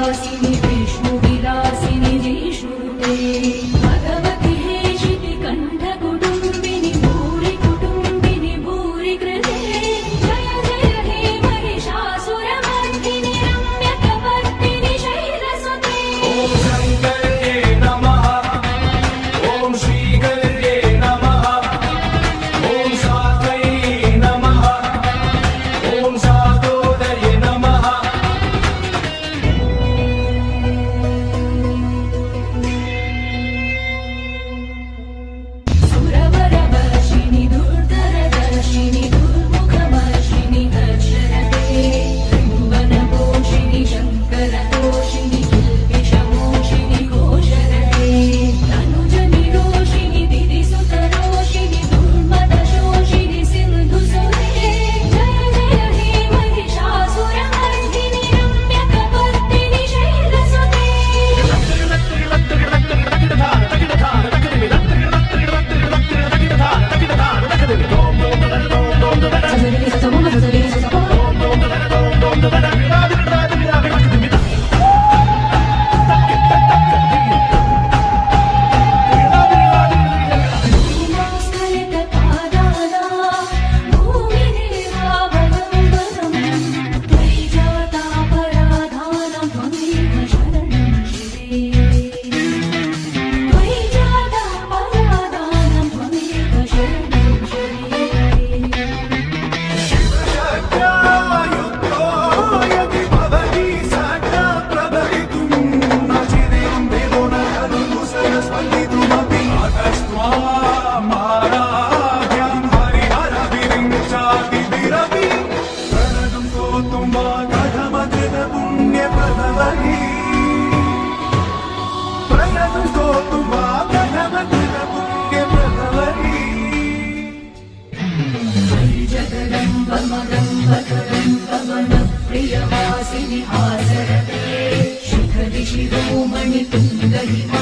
वासिनि विष्णु विलासिनि जिष्णुते भगवति हेशिति कंठ कुटुंबिनि भूरि कृते जय जय हे महिषासुरमर्दिनि रम्यकपर्दिनि शैलसुते ओम शंकर्ये नमः ओम श्रीकर्ये नमः ओम शाकये नमः ओम शाकोदये नमः सुरवरवर्षिणि दुर्धरदर्शिनि दुर्मुखमर्षिणि अक्षरते त्रिभुवनपोषिणि शङ्करतोषिणि किल्बिषमोषिणि घोषरते तनुजनिरोषिणि दिदिसुतरोषिणि दुर्मदशोषिणि सिन्धुसुते जय जय हे महिषासुरमर्दिनि रम्यकपर्दिनि शैलसुते भूमास्खलितपादाना भूमिदेवा भगवन्तम् त्वयि जातापराधानं त्वमेव शरणं शिवे त्वयि जातापराधानं त्वमेव शरणं शिवे शक्यायुक्तो यदि भवति सदा प्रभवितुं न चिरें देवो न खलु सरस्वतितुमपि अतस्त्वामाराध्यां हरिहरविरिञ्चातिभिरपि प्रणतं स्तोतुं वा कथमकृतपुण्यप्रभवति प्रणतं स्तोतुं वा कथमकृतपुण्यप्रभवति जगदम्ब मदम्ब तरम्ब मनप्रियवासिनि हासरते शिखरि शिरोमणि तुङ्गहिमा